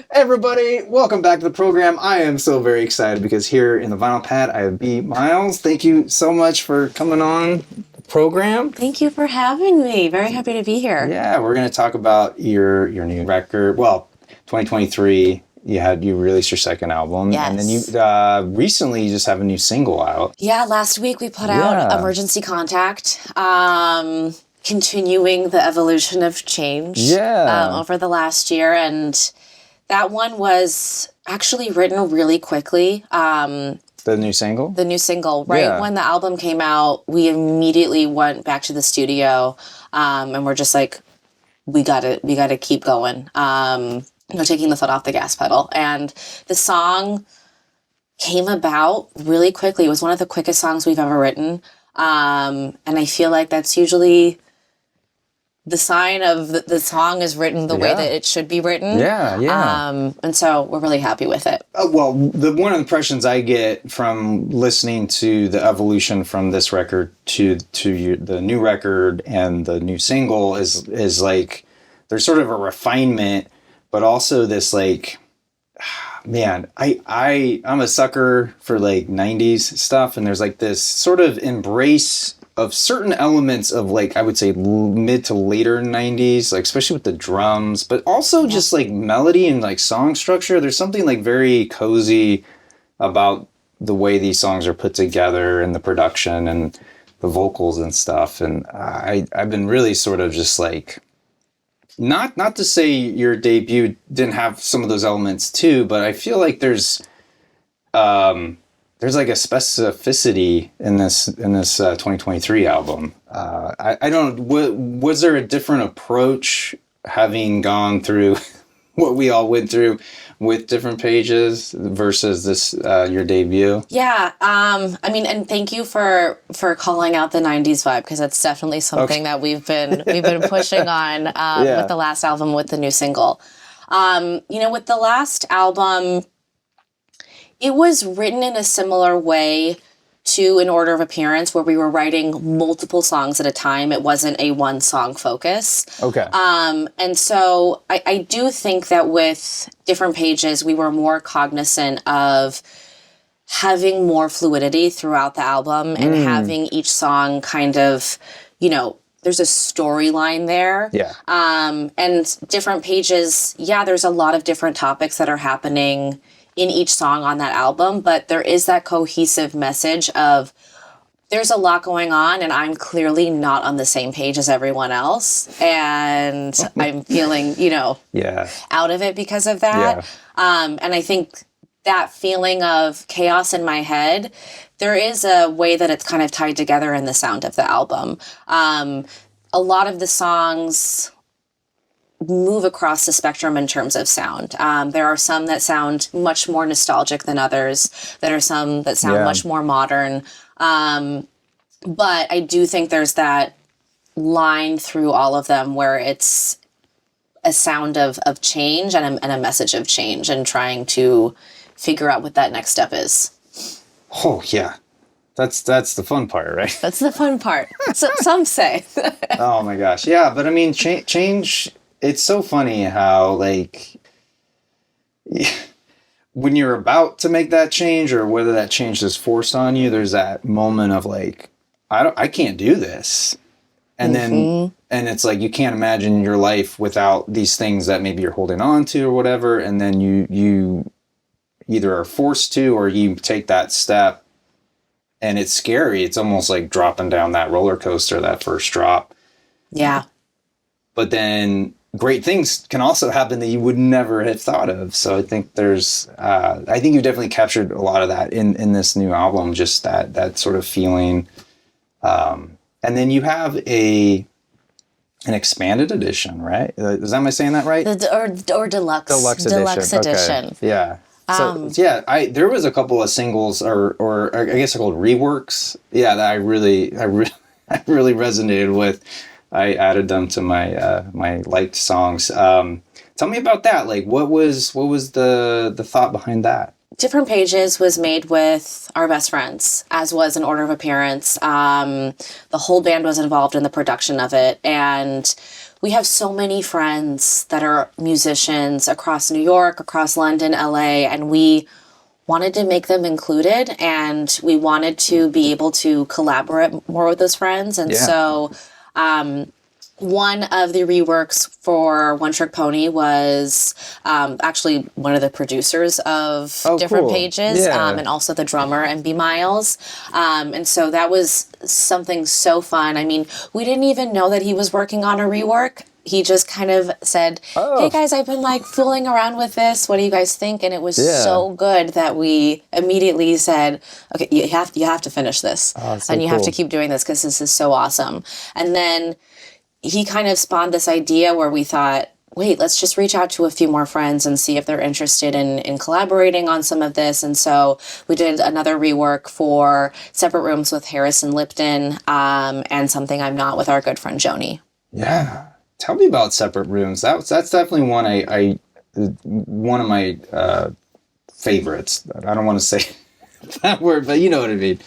Hey everybody, welcome back to the program. I am so very excited because here in the vinyl pad I have B. Miles. Thank you so much for coming on the program. Thank you for having me. Very happy to be here. Yeah, we're going to talk about your new record. Well, 2023, you released your second album. Yes. And then you recently just have a new single out. Yeah, last week we put out Emergency Contact. Continuing the evolution of change over the last year. And that one was actually written really quickly. The new single? The new single. Right when the album came out, we immediately went back to the studio and we're just like, we gotta keep going. Taking the foot off the gas pedal. And the song came about really quickly. It was one of the quickest songs we've ever written. And I feel like that's usually the sign of the song is written the way that it should be written. And so we're really happy with it. Well, one of the impressions I get from listening to the evolution from this record to the new record and the new single is like there's sort of a refinement, but also this like, man, I'm a sucker for like 90s stuff, and there's like this sort of embrace of certain elements of like, I would say mid to later 90s, like especially with the drums, but also just like melody and like song structure. There's something like very cozy about the way these songs are put together and the production and the vocals and stuff. And I've been really sort of just like, not to say your debut didn't have some of those elements too, but I feel like there's like a specificity in this 2023 album. I don't. Was there a different approach having gone through what we all went through with different pages versus this your debut? Yeah. I mean, and thank you for calling out the 90s vibe, because that's definitely something that we've been pushing on with the last album, with the new single. With the last album, it was written in a similar way to An Order of Appearance, where we were writing multiple songs at a time. It wasn't a one song focus. Okay. And so I do think that with different pages, we were more cognizant of having more fluidity throughout the album and having each song kind of, there's a storyline there. Yeah. And different pages, there's a lot of different topics that are happening in each song on that album, but there is that cohesive message of there's a lot going on and I'm clearly not on the same page as everyone else, and I'm feeling, out of it because of that. And I think that feeling of chaos in my head, there is a way that it's kind of tied together in the sound of the album. A lot of the songs move across the spectrum in terms of sound. There are some that sound much more nostalgic than others. There are some that sound much more modern. But I do think there's that line through all of them where it's a sound of change and a message of change, and trying to figure out what that next step is. Oh, yeah. That's the fun part, right? That's the fun part. So, some say. Oh my gosh. Yeah, but I mean, change... It's so funny how, like, when you're about to make that change, or whether that change is forced on you, there's that moment of like, I can't do this. And then, and it's like, you can't imagine your life without these things that maybe you're holding on to or whatever. And then you either are forced to, or you take that step, and it's scary. It's almost like dropping down that roller coaster, that first drop. Yeah. But then great things can also happen that you would never have thought of. So I think I think you definitely captured a lot of that in this new album, just that sort of feeling. And then you have an expanded edition, right? Am I saying that right? Or deluxe edition. Okay. Yeah. So there was a couple of singles, or I guess they're called reworks. Yeah, that I really resonated with. I added them to my my liked songs. Tell me about that. Like, what was the thought behind that? Different Pages was made with our best friends, as was An Order of Appearance. The whole band was involved in the production of it, and we have so many friends that are musicians across New York, across London, LA, and we wanted to make them included, and we wanted to be able to collaborate more with those friends. And so one of the reworks for One Trick Pony was actually one of the producers of different pages, and also the drummer, MB Miles. And so that was something so fun. I mean, we didn't even know that he was working on a rework. He just kind of said, hey guys, I've been like fooling around with this. What do you guys think? And it was so good that we immediately said, okay, you have to finish this. And you have to keep doing this because this is so awesome. And then he kind of spawned this idea where we thought, wait, let's just reach out to a few more friends and see if they're interested in collaborating on some of this. And so we did another rework for Separate Rooms with Harrison Lipton, and Something I'm Not with our good friend Joni. Yeah. Tell me about Separate Rooms. That's definitely one of my favorites. I don't want to say that word, but you know what I mean.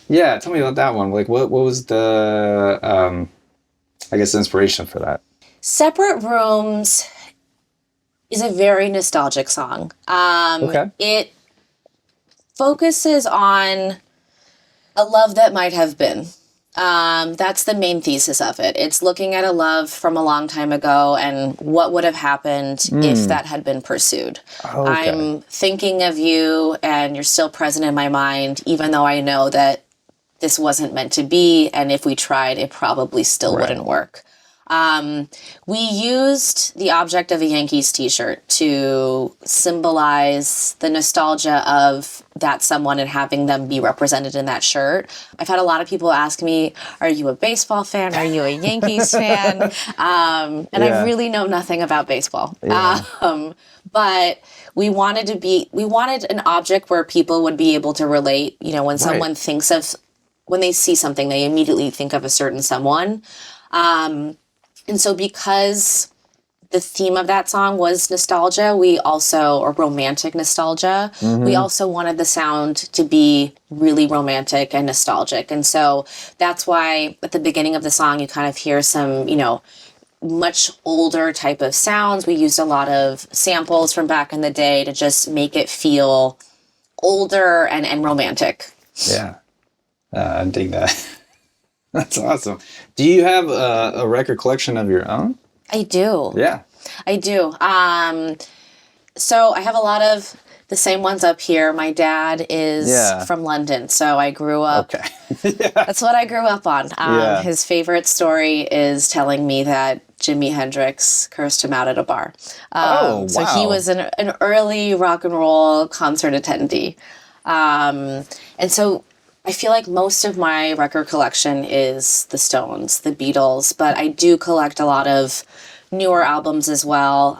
Yeah, tell me about that one. Like, what was the I guess inspiration for that? Separate Rooms is a very nostalgic song. It focuses on a love that might have been. That's the main thesis of it. It's looking at a love from a long time ago and what would have happened if that had been pursued. I'm thinking of you and you're still present in my mind, even though I know that this wasn't meant to be, and if we tried, it probably still wouldn't work. We used the object of a Yankees t-shirt to symbolize the nostalgia of that someone and having them be represented in that shirt. I've had a lot of people ask me, are you a baseball fan? Are you a Yankees fan? I really know nothing about baseball. But we wanted an object where people would be able to relate. You know, when someone thinks of, when they see something, they immediately think of a certain someone. And so because the theme of that song was nostalgia, or romantic nostalgia, we also wanted the sound to be really romantic and nostalgic. And so that's why at the beginning of the song, you kind of hear some, much older type of sounds. We used a lot of samples from back in the day to just make it feel older and romantic. Yeah. I dig that. That's awesome. Do you have a record collection of your own? I do. Yeah. I do. So I have a lot of the same ones up here. My dad is from London, so I grew up. Okay. That's what I grew up on. His favorite story is telling me that Jimi Hendrix cursed him out at a bar. Wow. So he was an early rock and roll concert attendee. And so I feel like most of my record collection is the Stones, the Beatles, but I do collect a lot of newer albums as well.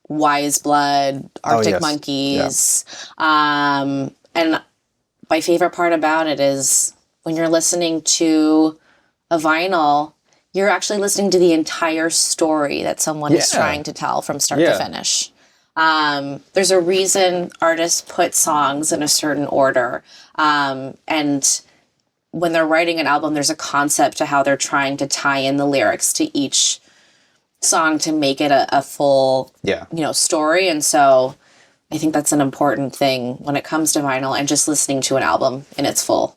Wise Blood, Arctic Monkeys. And my favorite part about it is when you're listening to a vinyl, you're actually listening to the entire story that someone is trying to tell from start to finish. There's a reason artists put songs in a certain order. And when they're writing an album, there's a concept to how they're trying to tie in the lyrics to each song to make it a full, story. And so I think that's an important thing when it comes to vinyl and just listening to an album in its full.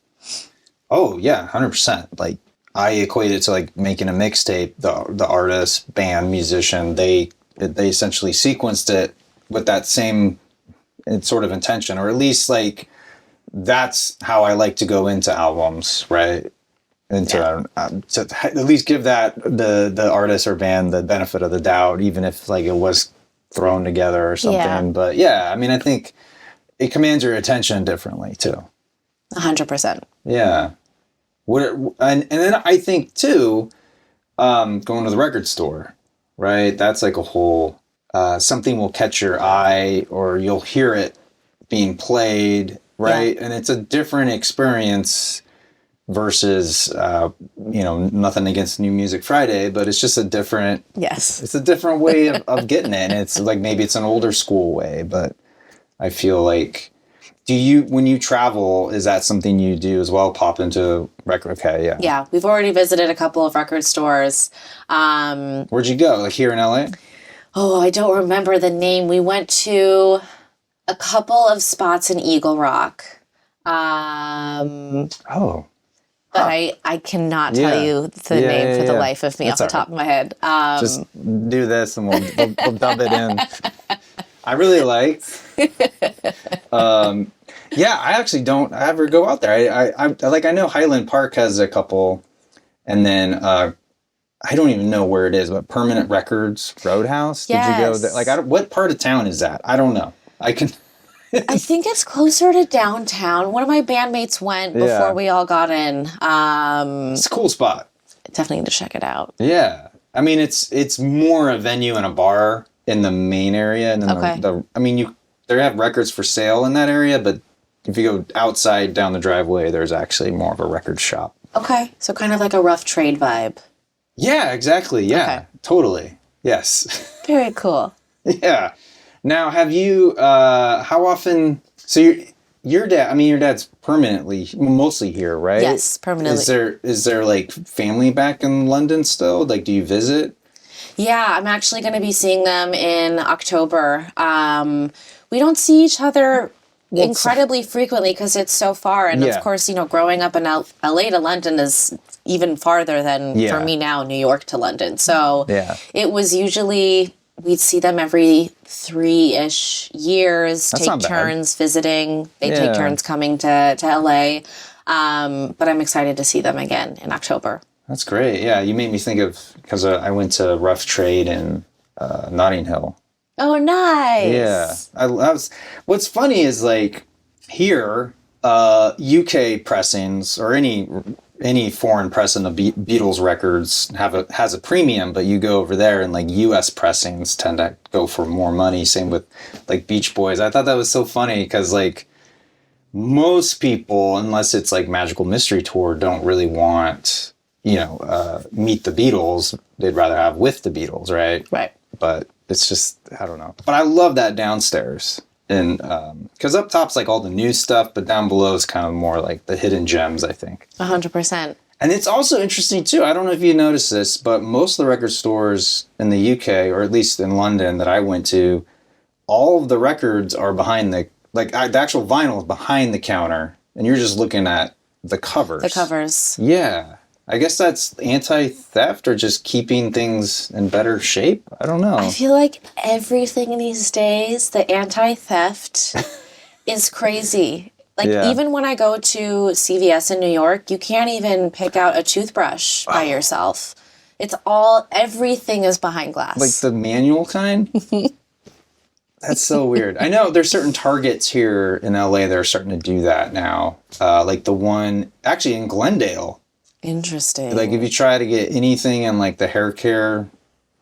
Oh yeah, 100%. Like I equate it to like making a mixtape. The artist, band, musician, they essentially sequenced it with that same sort of intention, or at least like that's how I like to go into albums, right? And to at least give that the artist or band the benefit of the doubt, even if like it was thrown together or something. Yeah. But yeah, I mean, I think it commands your attention differently too. 100%. Yeah. And then I think too, going to the record store, right? That's like a whole, something will catch your eye or you'll hear it being played, right? Yeah. And it's a different experience versus, nothing against New Music Friday, but it's just a different, it's a different way of getting it. And it's like, maybe it's an older school way, but I feel like Do you, when you travel, is that something you do as well? Pop into record? Okay, yeah. Yeah, we've already visited a couple of record stores. Where'd you go? Like here in LA? Oh, I don't remember the name. We went to a couple of spots in Eagle Rock. Oh. But I cannot tell you the name for the life of me off the top of my head. Just do this and we'll dub it in. I really liked. Yeah, I actually don't ever go out there. I know Highland Park has a couple, and then I don't even know where it is, but Permanent Records Roadhouse. Yes. Did you go there? Like, what part of town is that? I don't know. I think it's closer to downtown. One of my bandmates went before we all got in. It's a cool spot. Definitely need to check it out. Yeah, I mean it's more a venue and a bar in the main area, and then they have records for sale in that area, but if you go outside down the driveway, there's actually more of a record shop. Okay, so kind of like a rough trade vibe. Yeah, exactly. Yeah, totally. Yes. Very cool. Yeah. Now, have you, how often, so your dad's mostly here, right? Yes, permanently. Is there like family back in London still? Like, do you visit? Yeah, I'm actually going to be seeing them in October. We don't see each other incredibly frequently because it's so far. And of course, growing up in LA to London is even farther than for me now, New York to London. So it was usually, we'd see them every 3-ish years, take turns visiting. They take turns coming to LA. But I'm excited to see them again in October. That's great. Yeah, you made me think of, because I went to Rough Trade in Notting Hill. Oh, nice. Yeah. I was, what's funny is like here, UK pressings or any foreign pressing of Beatles records has a premium, but you go over there and like US pressings tend to go for more money. Same with like Beach Boys. I thought that was so funny because like most people, unless it's like Magical Mystery Tour, don't really want, Meet the Beatles. They'd rather have With the Beatles, right? Right. But it's just, I don't know. But I love that downstairs. And because up top's like all the new stuff, but down below is kind of more like the hidden gems, I think. 100%. And it's also interesting too. I don't know if you noticed this, but most of the record stores in the UK, or at least in London that I went to, all of the records are behind the actual vinyl is behind the counter, and you're just looking at the covers. The covers. Yeah. I guess that's anti-theft or just keeping things in better shape. I don't know. I feel like everything these days, the anti-theft is crazy. Like even when I go to CVS in New York, you can't even pick out a toothbrush by yourself. It's everything is behind glass. Like the manual kind? That's so weird. I know there's certain Targets here in LA that are starting to do that now. Like the one actually in Glendale. Interesting. Like if you try to get anything in like the hair care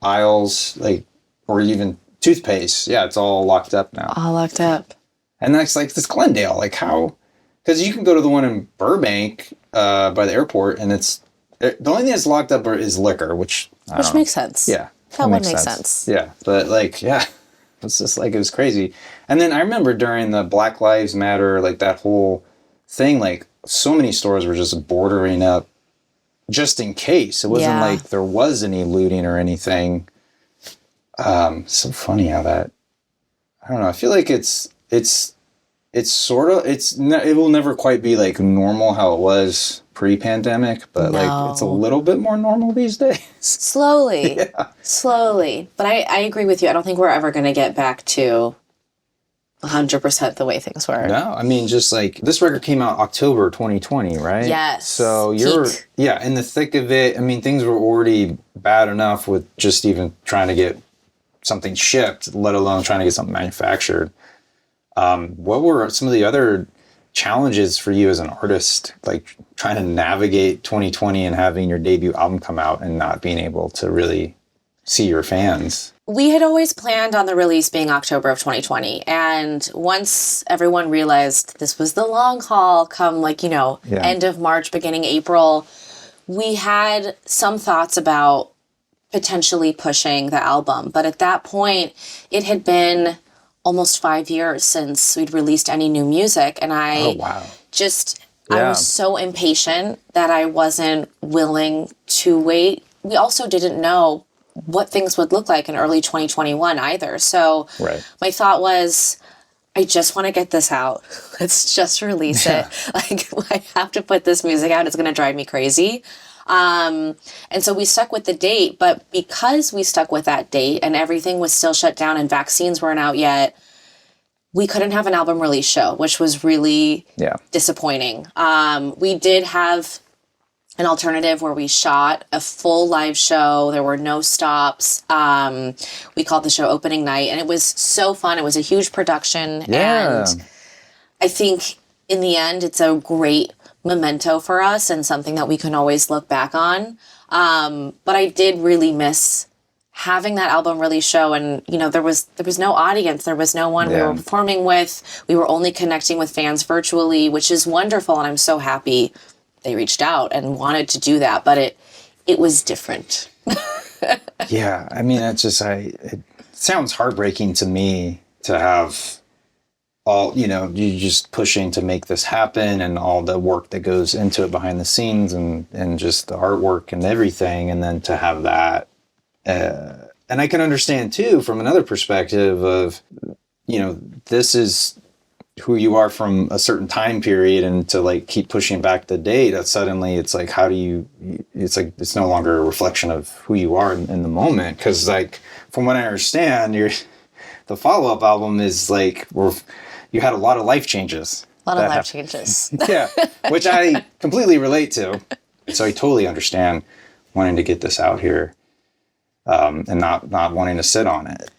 aisles, like, or even toothpaste, it's all locked up now. All locked up. And that's like this Glendale, like how? Because you can go to the one in Burbank by the airport, and the only thing that's locked up is liquor, which makes sense. Yeah, that would make sense. Yeah, but like it's just like it was crazy. And then I remember during the Black Lives Matter, like that whole thing, like so many stores were just bordering up. Just in case. It wasn't like there was any looting or anything. So funny how that, I don't know. I feel like it will never quite be like normal how it was pre-pandemic, but like it's a little bit more normal these days. Slowly. Slowly. But I agree with you. I don't think we're ever going to get back to 100% the way things were. No, I mean, just like this record came out October 2020, right? Yes. So you're in the thick of it. I mean, things were already bad enough with just even trying to get something shipped, let alone trying to get something manufactured. What were some of the other challenges for you as an artist, like trying to navigate 2020 and having your debut album come out and not being able to really see your fans? We had always planned on the release being October of 2020. And once everyone realized this was the long haul come end of March, beginning April, we had some thoughts about potentially pushing the album. But at that point, it had been almost 5 years since we'd released any new music. And I wow. I was so impatient that I wasn't willing to wait. We also didn't know what things would look like in early 2021 either. So my thought was, I just want to get this out. Let's just release it. Like, I have to put this music out. It's going to drive me crazy. And so we stuck with the date, but because we stuck with that date and everything was still shut down and vaccines weren't out yet, we couldn't have an album release show, which was really disappointing. We did have an alternative where we shot a full live show. There were no stops. We called the show Opening Night, and it was so fun. It was a huge production. Yeah. And I think in the end, it's a great memento for us and something that we can always look back on. But I did really miss having that album release show, and there was no audience, there was no one we were performing with. We were only connecting with fans virtually, which is wonderful, and I'm so happy they reached out and wanted to do that, but it was different. Yeah, I mean, it sounds heartbreaking to me to have all, you just pushing to make this happen and all the work that goes into it behind the scenes and just the artwork and everything, and then to have that. And I can understand too, from another perspective of, this is who you are from a certain time period, and to like keep pushing back the date, that suddenly it's like, it's like, it's no longer a reflection of who you are in the moment. Cause like, from what I understand, the follow-up album is like, you had a lot of life changes. A lot of life changes. Yeah. Which I completely relate to. So I totally understand wanting to get this out here. And not wanting to sit on it.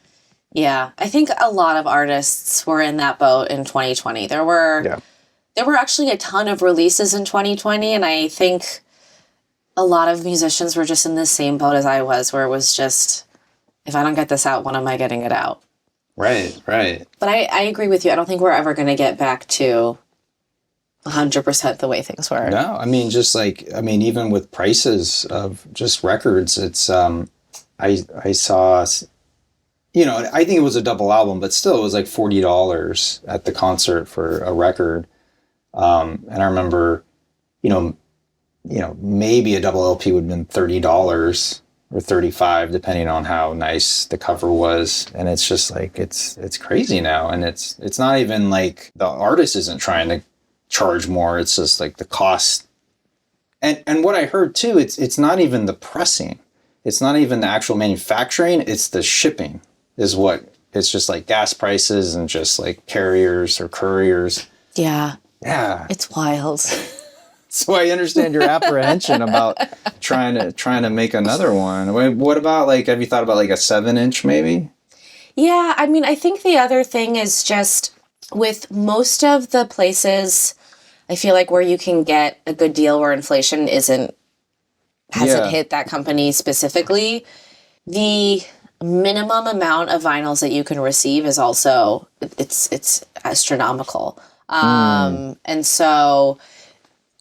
Yeah, I think a lot of artists were in that boat in 2020. There were actually a ton of releases in 2020, and I think a lot of musicians were just in the same boat as I was, where it was just, if I don't get this out, when am I getting it out? Right. But I agree with you. I don't think we're ever going to get back to 100% the way things were. No, I mean, even with prices of just records, it's, I saw, I think it was a double album, but still it was like $40 at the concert for a record. And I remember, maybe a double LP would have been $30 or $35, depending on how nice the cover was. And it's just like, it's crazy now. And it's not even like the artist isn't trying to charge more. It's just like the cost. And what I heard too, it's not even the pressing. It's not even the actual manufacturing, it's the shipping it's just like gas prices and just like carriers or couriers. Yeah. Yeah. It's wild. So I understand your apprehension about trying to make another one. What about have you thought about like a 7-inch maybe? Yeah, I mean, I think the other thing is just with most of the places, I feel like where you can get a good deal where inflation hasn't hit that company specifically, the minimum amount of vinyls that you can receive is also, it's astronomical. And so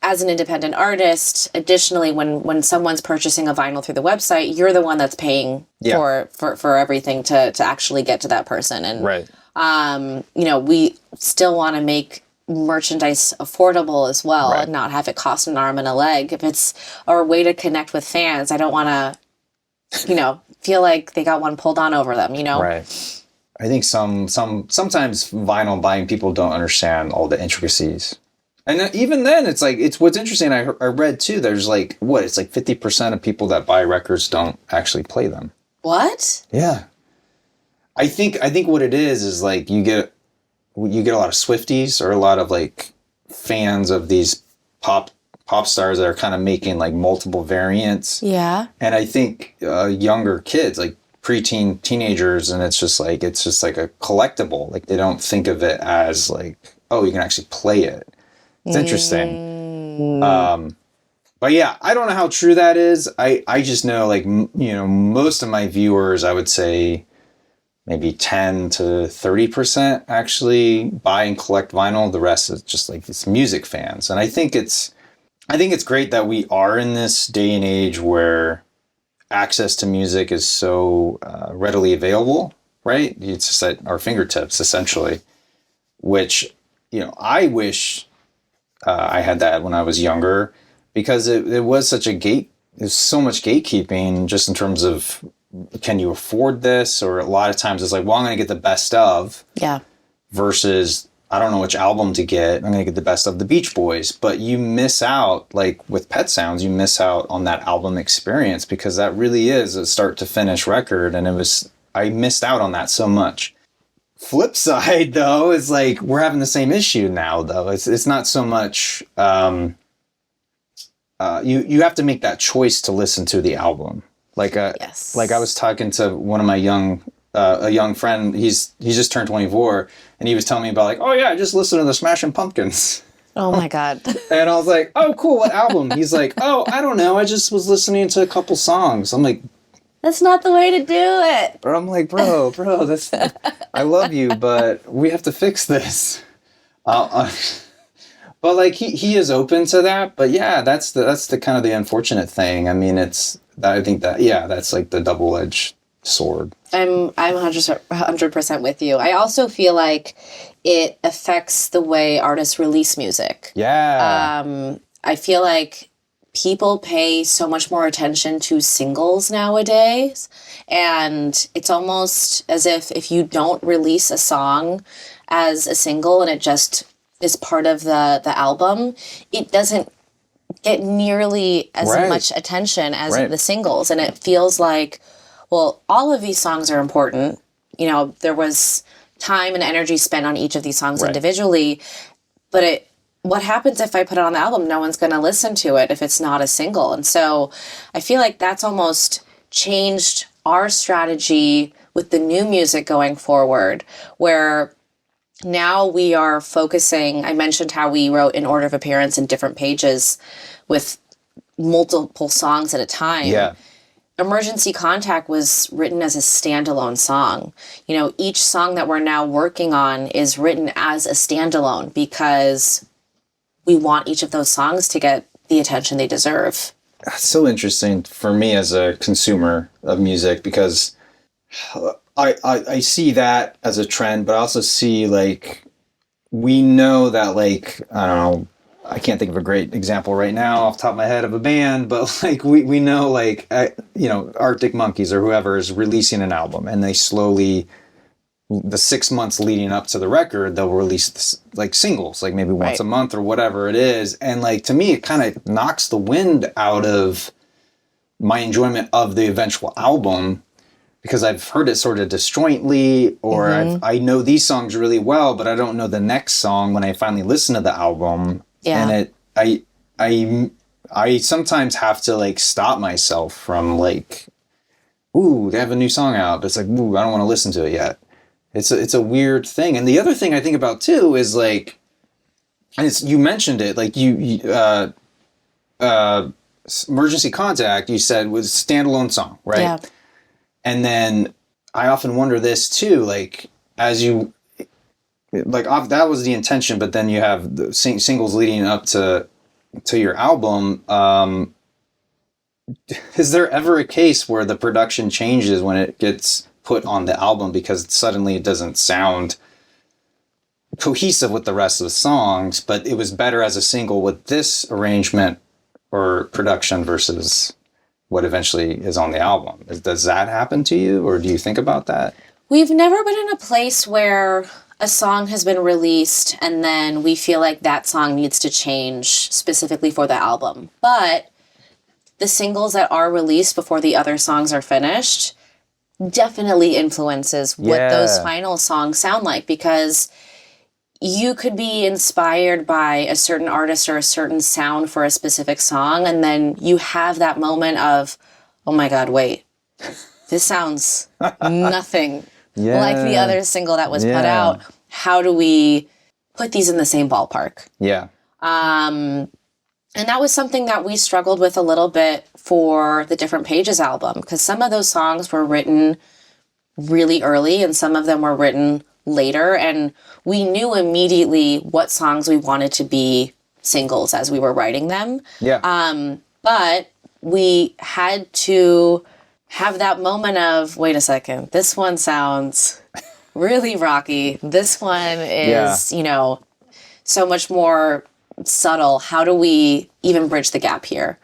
as an independent artist, additionally, when someone's purchasing a vinyl through the website, you're the one that's paying for everything to actually get to that person. And, we still want to make merchandise affordable as well and not have it cost an arm and a leg. If it's a way to connect with fans, I don't want to, feel like they got one pulled on over them, Right. I think sometimes vinyl buying people don't understand all the intricacies. And even then, it's what's interesting. I read too. There's it's like 50% of people that buy records don't actually play them. What? Yeah. I think what it is you get a lot of Swifties or a lot of fans of these pop stars that are kind of making multiple variants. Yeah. And I think younger kids, preteen teenagers, and it's just like a collectible. They don't think of it as oh, you can actually play it. It's interesting. But yeah, I don't know how true that is. I just know most of my viewers, I would say maybe 10 to 30% actually buy and collect vinyl. The rest is just it's music fans. And I think it's great that we are in this day and age where access to music is so readily available. right? It's just at our fingertips, essentially, which, I wish I had that when I was younger, because it was such a there's so much gatekeeping just in terms of, can you afford this? Or a lot of times it's like, well, I'm going to get the best of. Yeah. Versus, I don't know which album to get. I'm going to get the best of the Beach Boys. But you miss out, like with Pet Sounds, you miss out on that album experience, because that really is a start to finish record. And I missed out on that so much. Flip side, though, is like, we're having the same issue now, though. It's not so much, you have to make that choice to listen to the album. Yes. Like I was talking to one of my a young friend. He's just turned 24, and he was telling me about, like, oh yeah, I just listened to the Smashing Pumpkins. Oh my God. And I was like, oh cool, what album? He's like, oh, I don't know, I just was listening to a couple songs. I'm like, that's not the way to do it. Or I'm like, bro, that's, I love you, but we have to fix this. But like he is open to that. But yeah, that's the kind of the unfortunate thing. I mean, I think that, yeah, that's like the double-edged sword. I'm 100% with you. I also feel like it affects the way artists release music. Yeah. I feel like people pay so much more attention to singles nowadays, and it's almost as if you don't release a song as a single and it just is part of the album, it doesn't get nearly as much attention as the singles. And it feels like, well, all of these songs are important. There was time and energy spent on each of these songs individually, but what happens if I put it on the album? No one's going to listen to it if it's not a single. And so I feel like that's almost changed our strategy with the new music going forward, where now we are focusing. I mentioned how we wrote in order of appearance in different pages with multiple songs at a time. Yeah. Emergency Contact was written as a standalone song. Each song that we're now working on is written as a standalone because we want each of those songs to get the attention they deserve. That's so interesting for me as a consumer of music, because I see that as a trend, but I also see, like, we know that, like, I don't know, I can't think of a great example right now off the top of my head of a band, but like we know, like, Arctic Monkeys or whoever is releasing an album, and they slowly, the 6 months leading up to the record, they'll release like singles, like maybe once a month or whatever it is. And like, to me, it kind of knocks the wind out of my enjoyment of the eventual album, because I've heard it sort of disjointly, or I know these songs really well, but I don't know the next song when I finally listen to the album. Yeah. And I sometimes have to, like, stop myself from, like, ooh, they have a new song out, but it's like, ooh, I don't want to listen to it yet. It's a weird thing. And the other thing I think about too is, like, and you mentioned it, like Emergency Contact, you said, was a standalone song, right? Yeah. And then I often wonder this too, like, as you, like, that was the intention, but then you have the singles leading up to your album. Is there ever a case where the production changes when it gets put on the album because suddenly it doesn't sound cohesive with the rest of the songs, but it was better as a single with this arrangement or production versus what eventually is on the album? Does that happen to you, or do you think about that? We've never been in a place where a song has been released and then we feel like that song needs to change specifically for the album. But the singles that are released before the other songs are finished definitely influences what those final songs sound like, because you could be inspired by a certain artist or a certain sound for a specific song, and then you have that moment of, oh my God, wait, this sounds nothing like the other single that was put out. How do we put these in the same ballpark? Yeah. And that was something that we struggled with a little bit for the Different Pages album, because some of those songs were written really early and some of them were written later, and we knew immediately what songs we wanted to be singles as we were writing them. Yeah. But we had to have that moment of, wait a second, this one sounds really rocky. This one is, so much more subtle. How do we even bridge the gap here?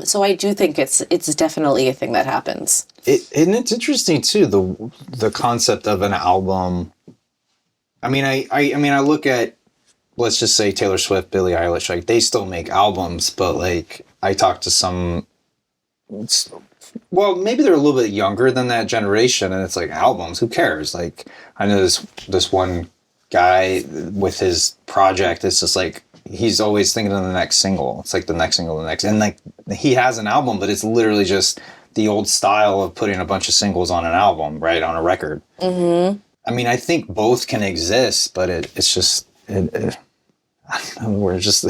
So I do think it's definitely a thing that happens. And it's interesting too, the concept of an album. I mean, I look at, let's just say Taylor Swift, Billie Eilish, like they still make albums, but like I talked to some, well, maybe they're a little bit younger than that generation, and it's like albums, who cares? Like I know this one guy with his project, it's just like he's always thinking of the next single. It's like the next single, and like he has an album, but it's literally just the old style of putting a bunch of singles on an album, right, on a record. Mm-hmm. I mean, I think both can exist, but it's just I don't know, we're just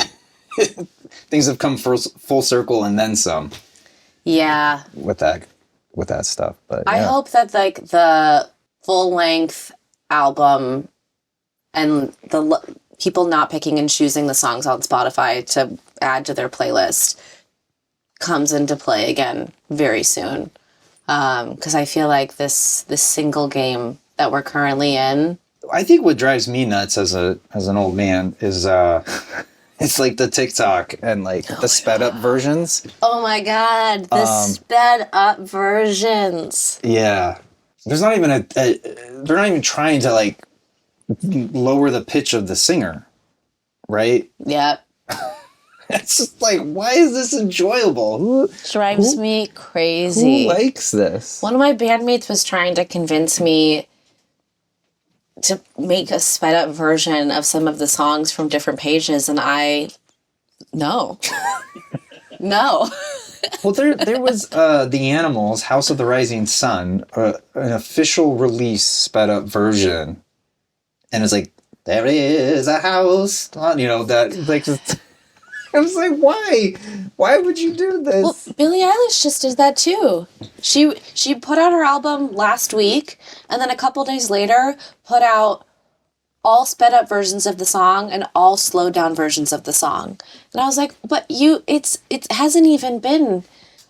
things have come full circle and then some. Yeah. With that stuff, but I hope that like the full length album and the people not picking and choosing the songs on Spotify to add to their playlist comes into play again very soon. Because I feel like this single game that we're currently in. I think what drives me nuts as an old man is it's like the TikTok and like the sped up versions. Oh my God, the sped up versions. Yeah. There's not even they're not even trying to like lower the pitch of the singer, right? Yep. It's just like, why is this enjoyable? Who drives me crazy? Who likes this? One of my bandmates was trying to convince me to make a sped up version of some of the songs from different pages, and no. Well, there was The Animals, House of the Rising Sun, an official release sped up version, and it's like, there is a house, that like. I was like, why? Why would you do this? Well, Billie Eilish just did that too. She put out her album last week, and then a couple days later put out all sped up versions of the song and all slowed down versions of the song. And I was like, but it hasn't even been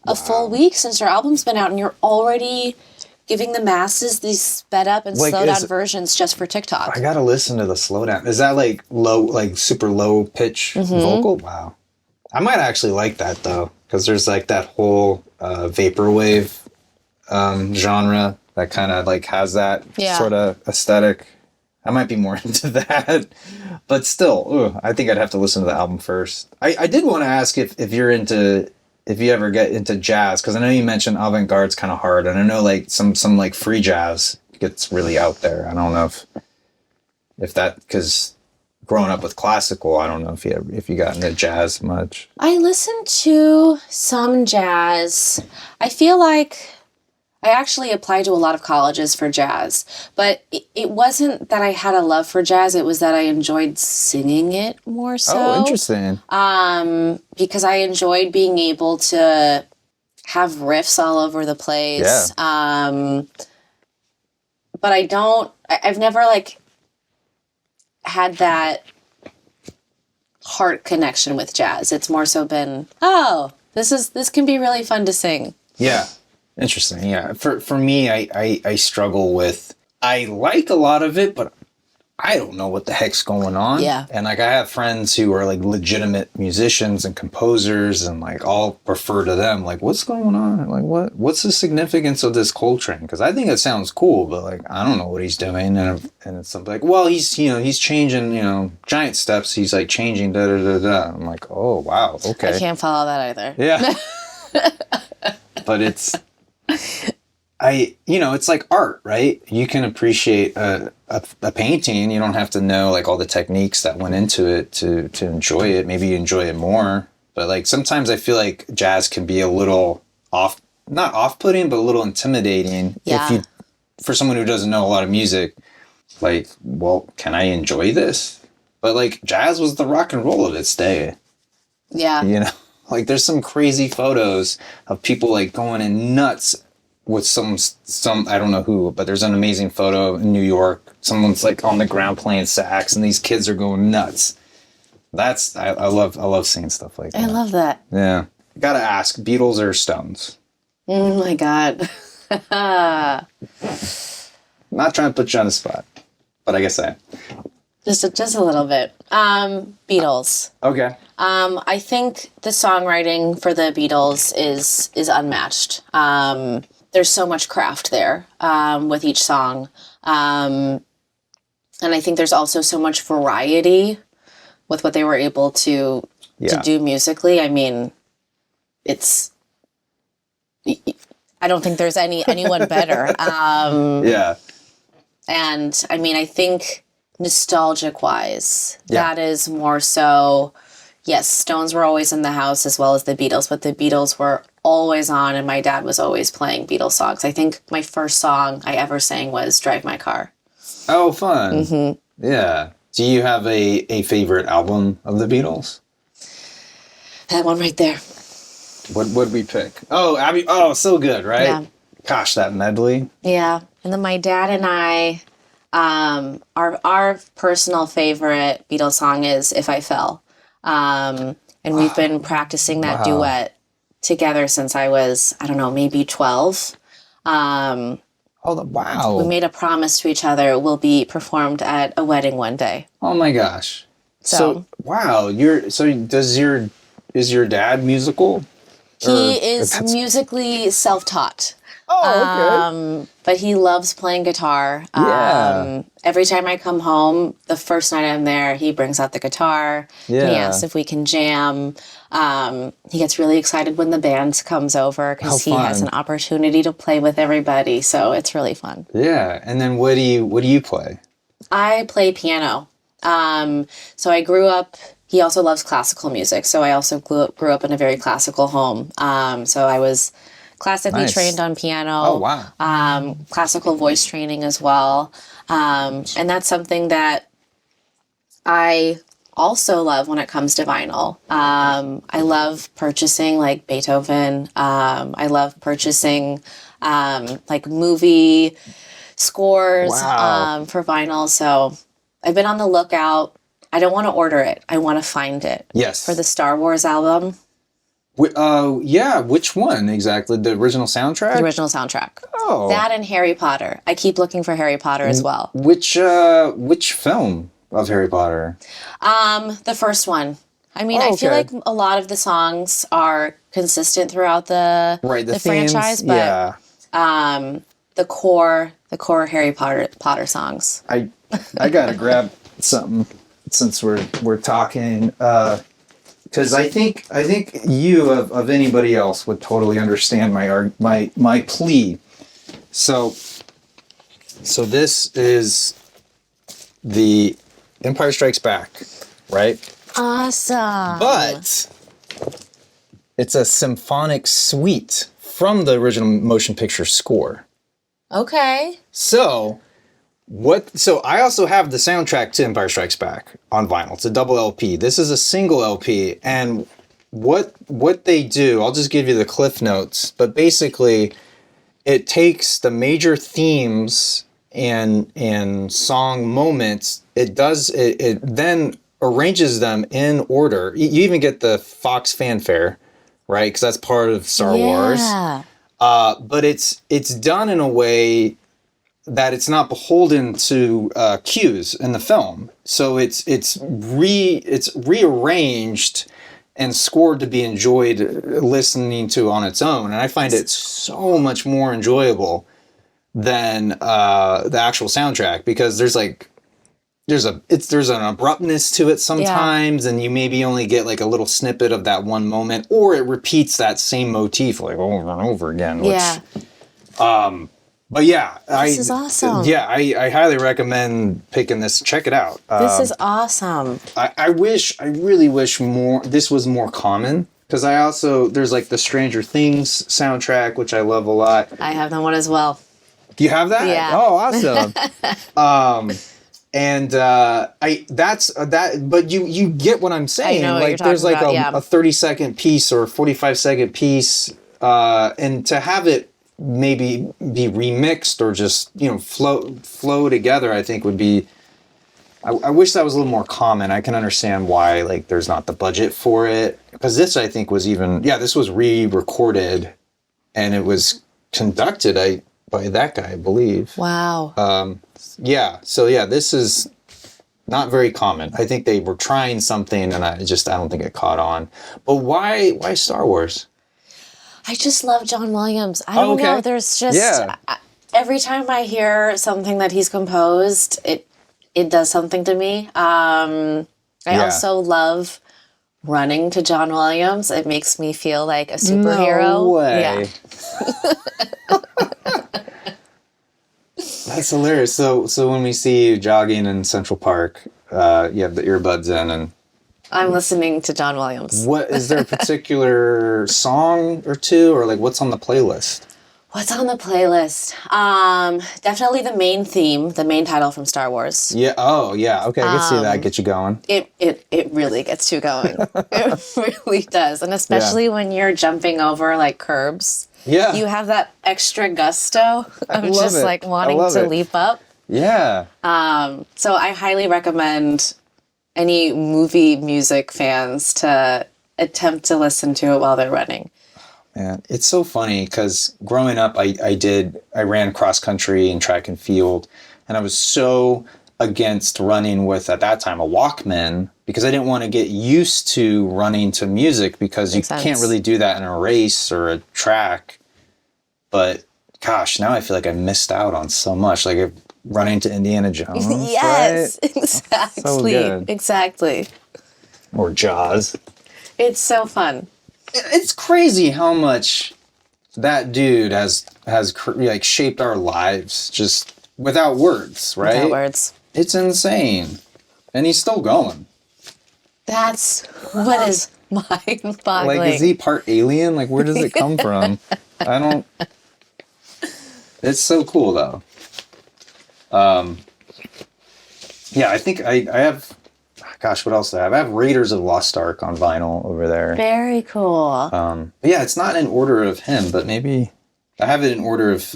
a full week since your album's been out, and you're already giving the masses these sped up and slowed down versions just for TikTok. I gotta listen to the slowdown. Is that like low, like super low pitch vocal? Wow. I might actually like that though, because there's like that whole vaporwave genre that kind of like has that sort of aesthetic. I might be more into that, but still, I think I'd have to listen to the album first. I did want to ask if you ever get into jazz, because I know you mentioned avant-garde's kind of hard, and I know like some like free jazz gets really out there. I don't know if that, because growing up with classical, I don't know if you got into jazz much. I listened to some jazz. I feel like I actually applied to a lot of colleges for jazz, but it wasn't that I had a love for jazz. It was that I enjoyed singing it more so. Oh, interesting. Because I enjoyed being able to have riffs all over the place. Yeah. But I've never like had that heart connection with jazz. It's more so been, this can be really fun to sing. Yeah. Interesting. Yeah. For me, I struggle with, I like a lot of it, but I don't know what the heck's going on. Yeah. And like, I have friends who are like legitimate musicians and composers, and like I'll refer to them like, what's going on? Like, what's the significance of this Coltrane? Because I think it sounds cool, but like, I don't know what he's doing. And it's something like, well, he's changing, giant steps. He's like changing da da da da. I'm like, oh, wow. Okay. I can't follow that either. Yeah. But it's like art, right? You can appreciate a painting. You don't have to know like all the techniques that went into it to enjoy it. Maybe you enjoy it more. But like sometimes I feel like jazz can be a little not off-putting, but a little intimidating. Yeah. For someone who doesn't know a lot of music, like, well, can I enjoy this? But like jazz was the rock and roll of its day. Yeah. Like there's some crazy photos of people like going in nuts with some I don't know who, but there's an amazing photo in New York. Someone's like on the ground playing sax, and these kids are going nuts. I love seeing stuff like that. I love that. Yeah. Gotta ask, Beatles or Stones? Oh my God. Not trying to put you on the spot, but I guess I am. Just a little bit. Beatles. Okay. I think the songwriting for the Beatles is unmatched. There's so much craft there with each song. And I think there's also so much variety with what they were able to do musically. I mean, I don't think there's anyone better. Yeah. And I mean, I think nostalgic wise, that is more so, yes, Stones were always in the house as well as the Beatles, but the Beatles were always on and my dad was always playing Beatles songs. I think my first song I ever sang was Drive My Car. Oh, fun. Mm-hmm. Yeah. Do you have a favorite album of the Beatles? That one right there. What would we pick? Oh, Abby. Oh, so good, right? Yeah. Gosh, that medley. Yeah. And then my dad and I, our personal favorite Beatles song is If I Fell. And we've been practicing that duet together since I was, I don't know, maybe 12. Wow. We made a promise to each other will be performed at a wedding one day. Oh my gosh. So wow, is your dad musical? He is musically self-taught. Oh, okay. But he loves playing guitar. Yeah. Every time I come home, the first night I'm there, he brings out the guitar. Yeah. And he asks if we can jam. He gets really excited when the band comes over because he has an opportunity to play with everybody. So it's really fun. Yeah. And then what do you play? I play piano. So I grew up. He also loves classical music. So I also grew up in a very classical home. So I was classically trained on piano. Oh, wow. Classical voice training as well. And that's something that I also love when it comes to vinyl. I love purchasing like Beethoven. I love purchasing like movie scores for vinyl. So I've been on the lookout. I don't want to order it. I want to find it. Yes. For the Star Wars album. Yeah. Which one exactly? The original soundtrack? The original soundtrack. Oh. That and Harry Potter. I keep looking for Harry Potter as well. Which film of Harry Potter? The first one. I mean, I feel like a lot of the songs are consistent throughout the franchise, but the core Harry Potter songs. I gotta grab something since we're talking, because I think you of anybody else would totally understand my plea. So this is the Empire Strikes Back, right? Awesome. But it's a symphonic suite from the original motion picture score. Okay. So I also have the soundtrack to Empire Strikes Back on vinyl. It's a double LP. This is a single LP. And what they do, I'll just give you the cliff notes, but basically it takes the major themes and song moments, it then arranges them in order. You even get the Fox fanfare, right? Because that's part of Star Wars. But it's done in a way that it's not beholden to cues in the film. So it's rearranged and scored to be enjoyed listening to on its own. And I find it so much more enjoyable than the actual soundtrack, because there's an abruptness to it sometimes, and you maybe only get like a little snippet of that one moment, or it repeats that same motif like over and over again. But yeah, this is awesome. Yeah, I highly recommend picking this. Check it out. This is awesome. I really wish this was more common, because there's like the Stranger Things soundtrack, which I love a lot. I have that one as well. You have that? Yeah. Oh, awesome. And but you get what I'm saying. I know what like you're talking there's like about, a 30-second piece or a 45-second piece, and to have it maybe be remixed or just flow together, I think would be. I wish that was a little more common. I can understand why like there's not the budget for it, because this I think was this was re-recorded and it was conducted by that guy, I believe. Wow. Yeah. So yeah, this is not very common. I think they were trying something, and I don't think it caught on. But why Star Wars? I just love John Williams. I don't know. There's just every time I hear something that he's composed, it does something to me. I also love running to John Williams. It makes me feel like a superhero. No way. Yeah. That's hilarious. So when we see you jogging in Central Park, you have the earbuds in, and I'm listening to John Williams. what is there a particular song or two, or like what's on the playlist? What's on the playlist? Definitely the main theme, the main title from Star Wars. Yeah. Oh, yeah. Okay, I can see that. Get you going. It really gets you going. It really does, and especially when you're jumping over like curbs. Yeah. You have that extra gusto of just it. like wanting to leap up. Yeah. So I highly recommend any movie music fans to attempt to listen to it while they're running. Man, it's so funny because growing up, I ran cross country and track and field, and I was so against running with, at that time, a Walkman, because I didn't want to get used to running to music, because you can't really do that in a race or a track. But gosh, now I feel like I missed out on so much, like running to Indiana Jones. Yes, right? exactly. So good. Exactly. Or Jaws. It's so fun. It's crazy how much that dude has like shaped our lives just without words, right? Without words. It's insane. And he's still going. That's what is mind-boggling. Like, is he part alien? Like, where does it come from? I don't... It's so cool, though. Yeah, I think I have... Gosh, what else do I have? I have Raiders of the Lost Ark on vinyl over there. Very cool. Yeah, it's not in order of him, but maybe... I have it in order of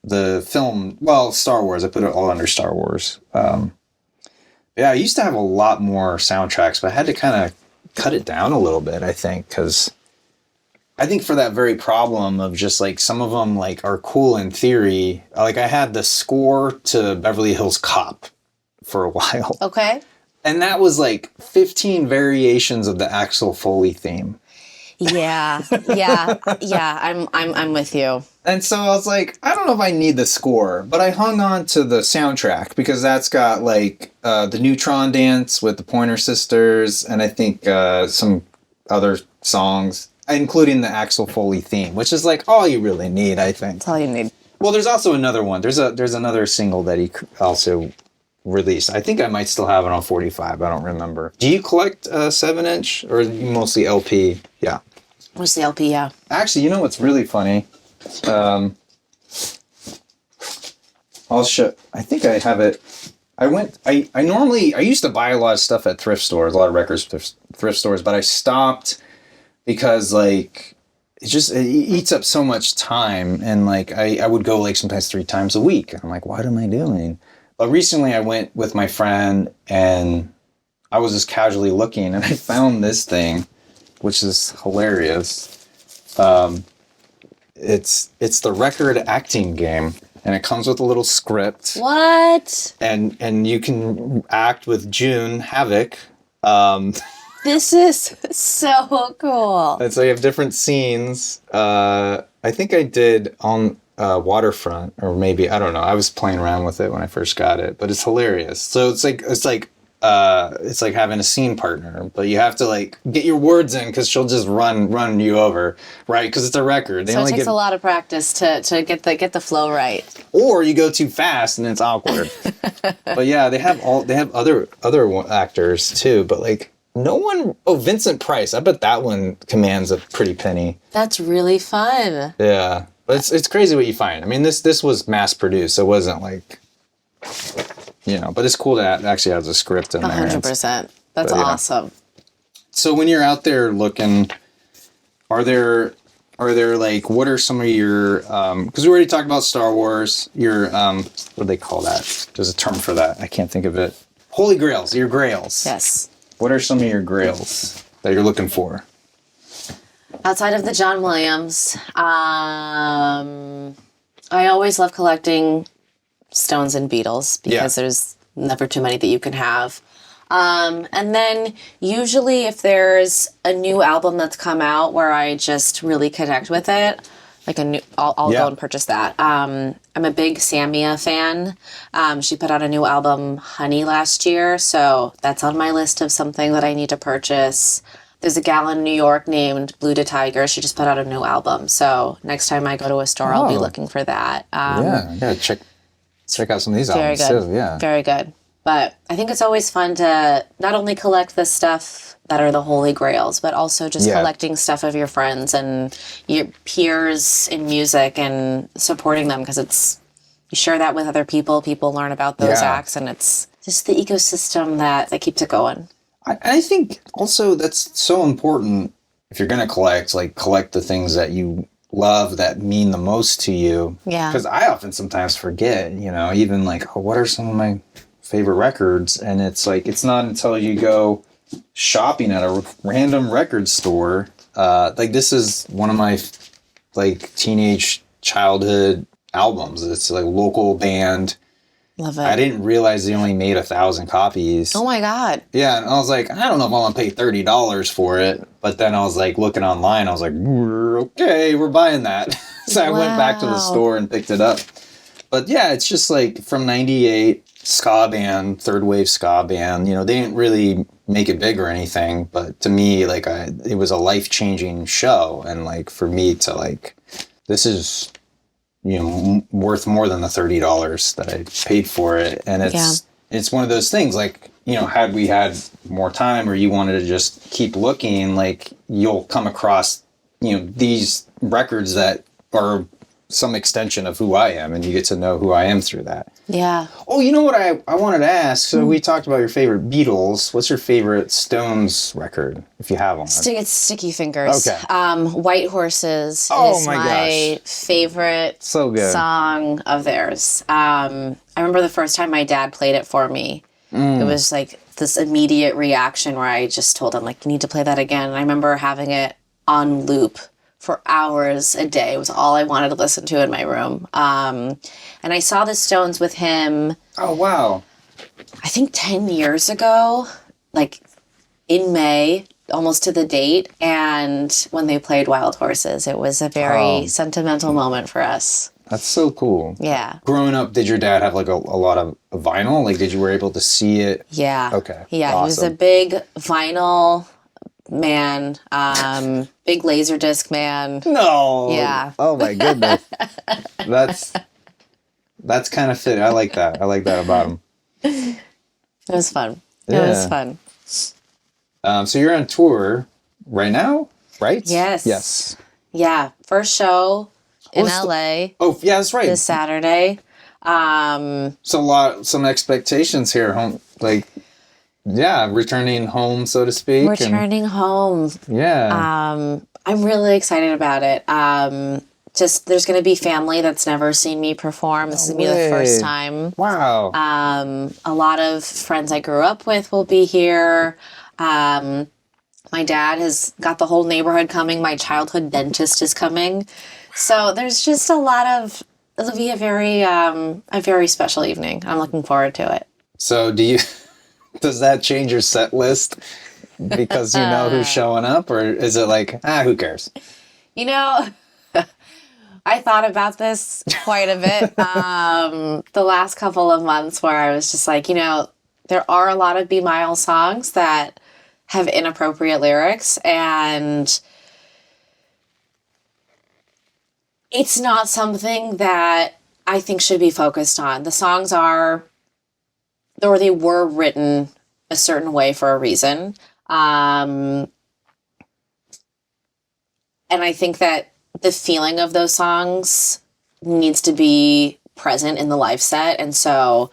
the film... Well, Star Wars. I put it all under Star Wars. Yeah, I used to have a lot more soundtracks, but I had to kind of cut it down a little bit, I think, because I think for that very problem of just like some of them like are cool in theory. Like I had the score to Beverly Hills Cop for a while. Okay. And that was like 15 variations of the Axel Foley theme. Yeah. I'm with you. And so I was like, I don't know if I need the score, but I hung on to the soundtrack because that's got like the Neutron Dance with the Pointer Sisters, and I think some other songs, including the Axel Foley theme, which is like all you really need, I think. That's all you need. Well, there's also another one. There's another single that he also released. I think I might still have it on 45. I don't remember. Do you collect 7-inch or mostly LP? Yeah. Mostly LP, yeah. Actually, you know what's really funny? I'll show. I think I have it. I used to buy a lot of stuff at thrift stores, a lot of records thrift stores, but I stopped because like it eats up so much time, and like I would go like sometimes 3 times a week, and I'm like, what am I doing? But recently I went with my friend and I was just casually looking, and I found this thing, which is hilarious. It's the record acting game, and it comes with a little script. What? And you can act with June Havoc. This is so cool. And so you have different scenes. I think I did on Waterfront, or maybe, I don't know. I was playing around with it when I first got it, but it's hilarious. So it's like having a scene partner, but you have to like get your words in because she'll just run you over, right? Because it's a record. So it takes a lot of practice to get the flow right. Or you go too fast and it's awkward. But yeah, they have other actors too, but like no one. Oh, Vincent Price. I bet that one commands a pretty penny. That's really fun. Yeah, but it's crazy what you find. I mean, this was mass produced, so it wasn't like. But it's cool that it actually has a script in there. 100%. That's awesome. So when you're out there looking, are there like, what are some of your, because we already talked about Star Wars, your, what do they call that? There's a term for that. I can't think of it. Holy Grails, your grails. Yes. What are some of your grails that you're looking for? Outside of the John Williams, I always love collecting Stones and Beatles because there's never too many that you can have. And then usually if there's a new album that's come out where I just really connect with it, like I'll go and purchase that. I'm a big Samia fan. She put out a new album, Honey, last year, so that's on my list of something that I need to purchase. There's a gal in New York named Blue to Tiger. She just put out a new album, so next time I go to a store, I'll be looking for that. I gotta check out some of these albums too. Yeah, very good. But I think it's always fun to not only collect the stuff that are the holy grails, but also just collecting stuff of your friends and your peers in music and supporting them, because you share that with other people. People learn about those acts, and it's just the ecosystem that keeps it going. I think also that's so important if you're going to collect the things that you love that mean the most to you. Yeah. Because I often sometimes forget, even what are some of my favorite records? And it's it's not until you go shopping at a random record store. This is one of my teenage childhood albums. It's a local band. Love it. I didn't realize they only made 1,000 copies. Oh my God. Yeah, and I was like, I don't know if I want to pay $30 for it. But then I was looking online, I was like, okay, we're buying that. So I went back to the store and picked it up. But yeah, it's just from 98, ska band, third wave ska band. They didn't really make it big or anything. But to me, it was a life-changing show. And for me to this is worth more than the $30 that I paid for it. And it's one of those things had we had more time or you wanted to just keep looking, you'll come across, these records that are some extension of who I am, and you get to know who I am through that. Yeah. Oh, you know what I wanted to ask? So we talked about your favorite Beatles. What's your favorite Stones record, if you have one? It's Sticky Fingers. Okay. White Horses is my favorite song of theirs. I remember the first time my dad played it for me. It was this immediate reaction where I just told him, you need to play that again. And I remember having it on loop for hours a day. It was all I wanted to listen to in my room. And I saw the Stones with him. Oh, wow. I think 10 years ago, in May, almost to the date. And when they played Wild Horses, it was a very sentimental moment for us. That's so cool. Yeah. Growing up, did your dad have a lot of vinyl? Were you able to see it? Yeah. Okay. Yeah, awesome. He was a big vinyl man, big Laserdisc man. No. Yeah. Oh my goodness. That's kind of fit. I like that. I like that about him. It was fun. Yeah. It was fun. So you're on tour right now, right? Yes. Yes. Yeah. First show in LA. Oh, yeah, that's right. This Saturday. Some expectations here. Returning home, so to speak. Returning home. Yeah. I'm really excited about it. There's going to be family that's never seen me perform. This is going to be the first time. Wow. A lot of friends I grew up with will be here. My dad has got the whole neighborhood coming. My childhood dentist is coming. So there's just it'll be a very special evening. I'm looking forward to it. So does that change your set list because you know who's showing up, or is it who cares? I thought about this quite a bit the last couple of months, where I was just there are a lot of Be Miles songs that have inappropriate lyrics, and it's not something that I think should be focused on. The songs they were written a certain way for a reason. And I think that the feeling of those songs needs to be present in the live set. And so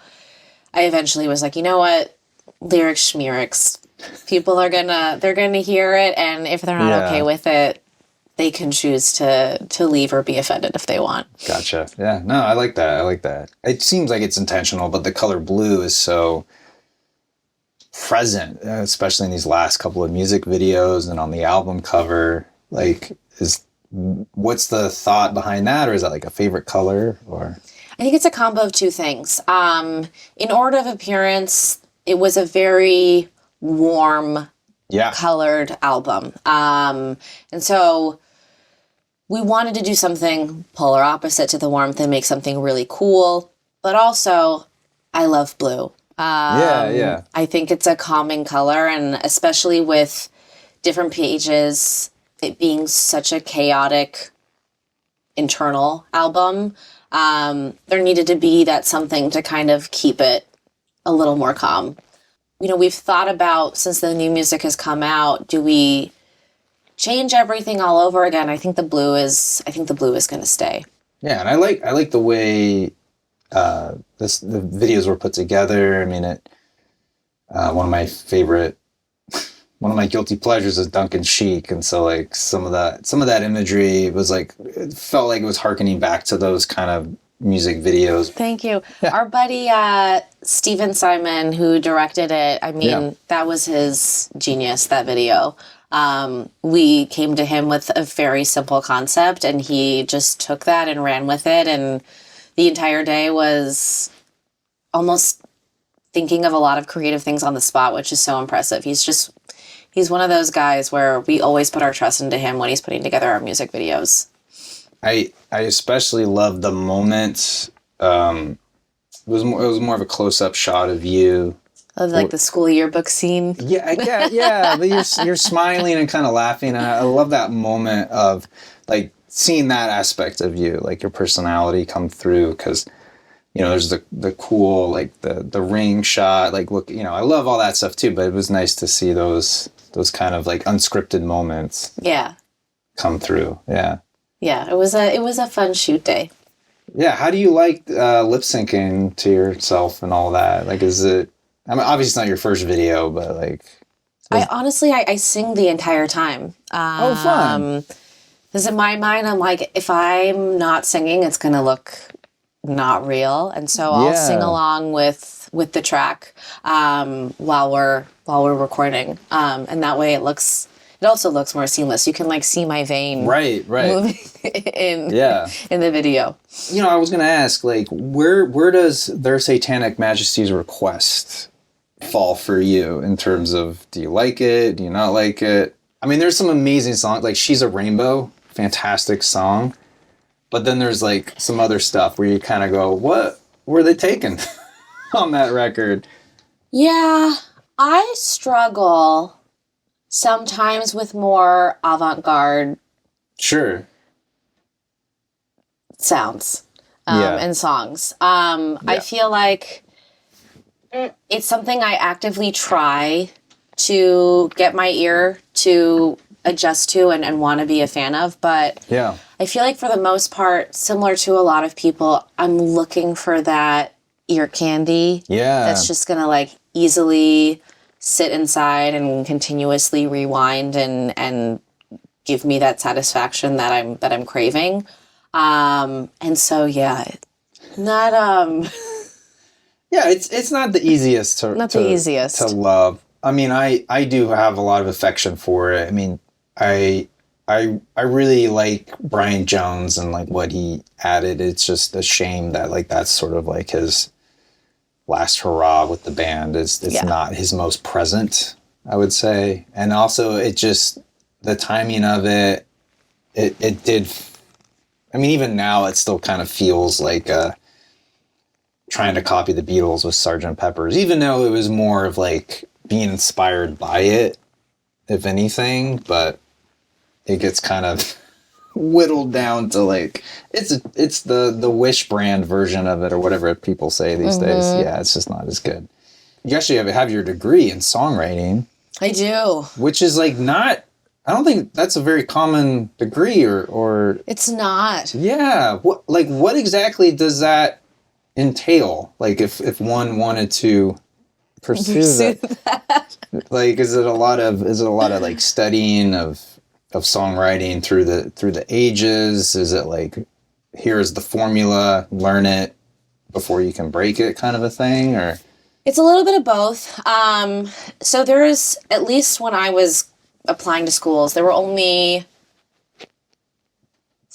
I eventually was you know what? Lyrics schmerics. People they're gonna hear it, and if they're not okay with it, they can choose to leave or be offended if they want. Gotcha. Yeah. No, I like that. It seems like it's intentional, but the color blue is so present, especially in these last couple of music videos and on the album cover. Like, what's the thought behind that? Or is that like a favorite color or? I think it's a combo of two things. In order of appearance, it was a very warm, colored album. And so we wanted to do something polar opposite to the warmth and make something really cool. But also, I love blue. I think it's a calming color, and especially with different pages, it being such a chaotic internal album, there needed to be that something to kind of keep it a little more calm. You know, we've thought about, since the new music has come out, do we change everything all over again? I think the blue is going to stay. Yeah, and I like the way the videos were put together. I mean, one of my guilty pleasures is Duncan Sheik, and so like some of that imagery was like, it felt like it was harkening back to those kind of music videos. Thank you. Yeah. Our buddy Steven Simon, who directed it, I mean, that was his genius, that video. We came to him with a very simple concept, and he just took that and ran with it, and the entire day was almost thinking of a lot of creative things on the spot, which is so impressive. He's one of those guys where we always put our trust into him when he's putting together our music videos. I especially love the moment. It was more of a close-up shot of you. Of like the school yearbook scene. Yeah. But you're smiling and kind of laughing. And I love that moment of like seeing that aspect of you, like your personality come through, because you know there's the cool like the ring shot, like look, you know, I love all that stuff too, but it was nice to see those kind of like unscripted moments come through. Yeah, it was a fun shoot day. Yeah, how do you like lip syncing to yourself and all that? Like, is it, I mean, obviously it's not your first video, but like, I sing the entire time. Fun. Because in my mind, I'm like, if I'm not singing, it's gonna look not real, and so I'll sing along with the track while we're recording, and that way it also looks more seamless. You can like see my vein moving in the video. You know, I was gonna ask, like, where does Their Satanic Majesty's Request fall for you in terms of, do you like it? Do you not like it? I mean, there's some amazing songs, like She's a Rainbow, fantastic song. But then there's like some other stuff where you kind of go, what were they taking on that record? Yeah, I struggle sometimes with more avant-garde sounds and songs. I feel like it's something I actively try to get my ear to adjust to and want to be a fan of, but I feel like for the most part, similar to a lot of people, I'm looking for that ear candy that's just gonna like easily sit inside and continuously rewind and give me that satisfaction that I'm craving. And so not it's not the easiest to love. I mean, I do have a lot of affection for it. I mean, I really like Brian Jones and like what he added. It's just a shame that like that's sort of like his last hurrah with the band. It's not his most present, I would say. And also it just, the timing of it did, I mean, even now it still kind of feels like trying to copy the Beatles with Sgt. Pepper's, even though it was more of like being inspired by it, if anything, but it gets kind of whittled down to like, it's the Wish brand version of it, or whatever people say these days. Yeah, it's just not as good. You actually have your degree in songwriting. I do. Which is like not, I don't think that's a very common degree or it's not. Yeah. What exactly does that entail? Like if one wanted to pursue that. Like, is it a lot of like studying of songwriting through the ages? Is it like, here's the formula, learn it before you can break it kind of a thing? Or it's a little bit of both. So there is, at least when I was applying to schools, there were only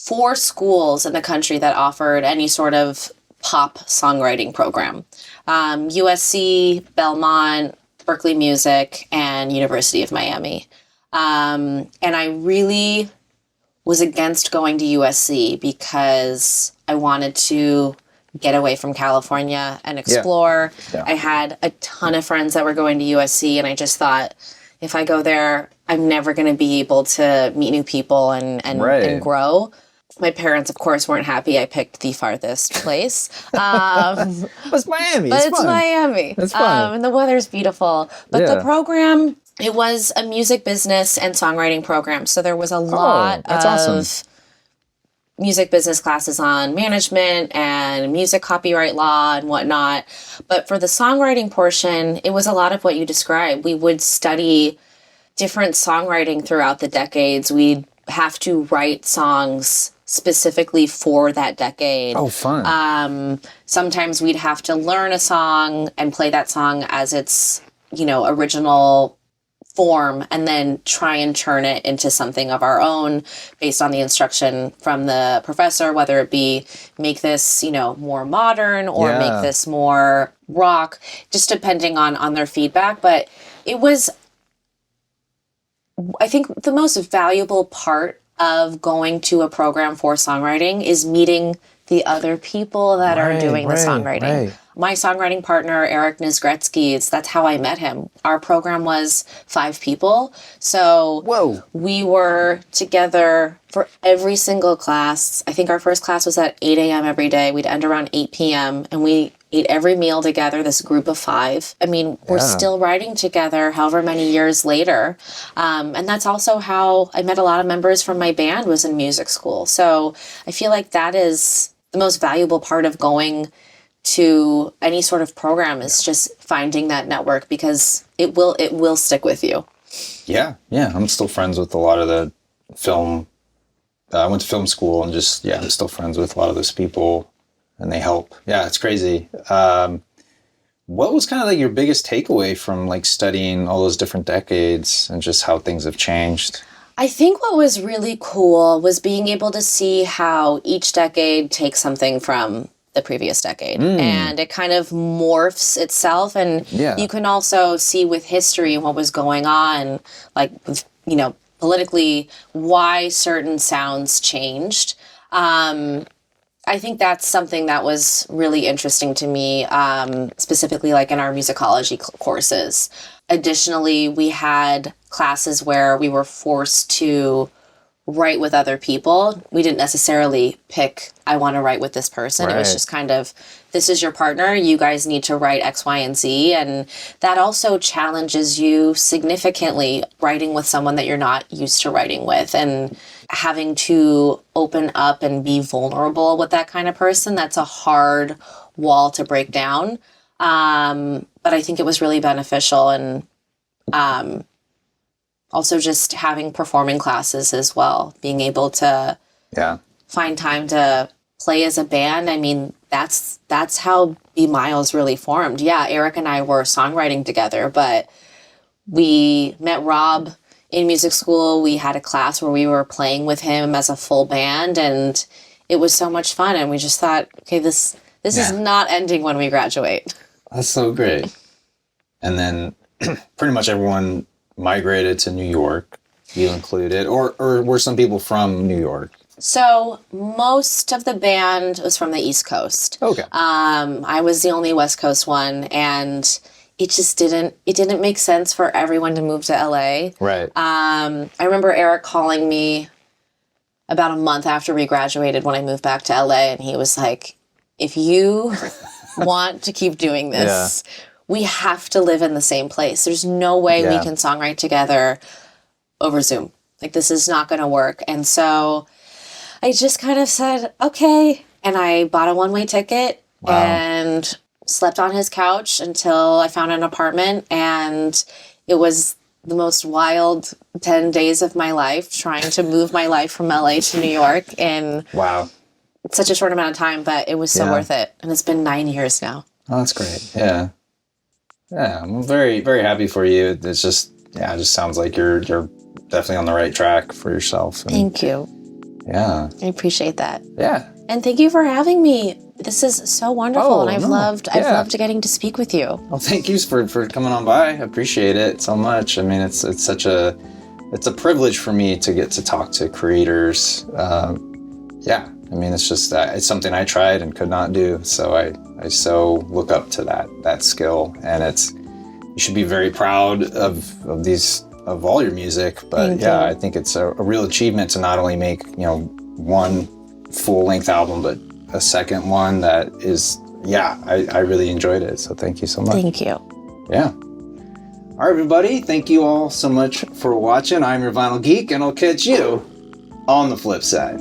4 schools in the country that offered any sort of pop songwriting program. USC, Belmont, Berkeley Music, and University of Miami. And I really was against going to USC because I wanted to get away from California and explore. Yeah. I had a ton of friends that were going to USC, and I just thought, if I go there, I'm never going to be able to meet new people and grow. My parents, of course, weren't happy I picked the farthest place. It's Miami. But it's Miami. It's fun. And the weather's beautiful. But the program, it was a music business and songwriting program. So there was a lot of awesome. music business classes on management and music copyright law and whatnot. But for the songwriting portion, it was a lot of what you described. We would study different songwriting throughout the decades. We'd have to write songs specifically for that decade. Oh, fun. Sometimes we'd have to learn a song and play that song as its, original form, and then try and turn it into something of our own based on the instruction from the professor, whether it be make this, more modern or make this more rock, just depending on their feedback. But it was, I think, the most valuable part of going to a program for songwriting is meeting the other people that are doing the songwriting. Right. My songwriting partner, Eric Nizgretsky, that's how I met him. Our program was 5 people. So we were together for every single class. I think our first class was at 8 a.m. every day. We'd end around 8 p.m. and we ate every meal together, this group of 5. I mean, we're still writing together however many years later. And that's also how I met a lot of members from my band, was in music school. So I feel like that is the most valuable part of going to any sort of program, is just finding that network, because it will stick with you. Yeah. I'm still friends with a lot of the film. I went to film school and I'm still friends with a lot of those people, and they help. Yeah, it's crazy. What was kind of like your biggest takeaway from like studying all those different decades and just how things have changed? I think what was really cool was being able to see how each decade takes something from the previous decade, and it kind of morphs itself. And you can also see with history what was going on, like, politically, why certain sounds changed. I think that's something that was really interesting to me, specifically like in our musicology courses. Additionally, we had classes where we were forced to write with other people. We didn't necessarily pick, I want to write with this person. Right. It was just kind of, this is your partner. You guys need to write X, Y, and Z. And that also challenges you significantly, writing with someone that you're not used to writing with, and having to open up and be vulnerable with that kind of person. That's a hard wall to break down. But I think it was really beneficial. And also just having performing classes as well, being able to find time to play as a band. I mean, that's how B Miles really formed. Yeah, Eric and I were songwriting together, but we met Rob in music school. We had a class where we were playing with him as a full band, and it was so much fun. And we just thought, okay, this is not ending when we graduate. That's so great. And then pretty much everyone migrated to New York, you included, or were some people from New York? So most of the band was from the East Coast. Okay. I was the only West Coast one, and it just didn't make sense for everyone to move to LA. Right. I remember Eric calling me about a month after we graduated when I moved back to LA, and he was like, if you want to keep doing this, we have to live in the same place. There's no way we can songwrite together over Zoom. Like, this is not going to work. And so I just kind of said, okay. And I bought a one-way ticket and slept on his couch until I found an apartment. And it was the most wild 10 days of my life, trying to move my life from LA to New York in such a short amount of time. But it was so worth it. And it's been 9 years now. Oh, that's great. Yeah. Yeah, I'm very, very happy for you. It's just, it just sounds like you're definitely on the right track for yourself. And thank you. Yeah. I appreciate that. Yeah. And thank you for having me. This is so wonderful, Oh, and I've no. loved Yeah. getting to speak with you. Well, thank you for coming on by. I appreciate it so much. I mean, it's a privilege for me to get to talk to creators. Yeah, I mean, it's just it's something I tried and could not do. So I so look up to that skill, and you should be very proud of all your music. But Thank yeah, you. I think it's a real achievement to not only make one full-length album, but a second one that is, I really enjoyed it. So thank you so much. Thank you. Yeah. All right, everybody. Thank you all so much for watching. I'm your Vinyl Geek, and I'll catch you on the flip side.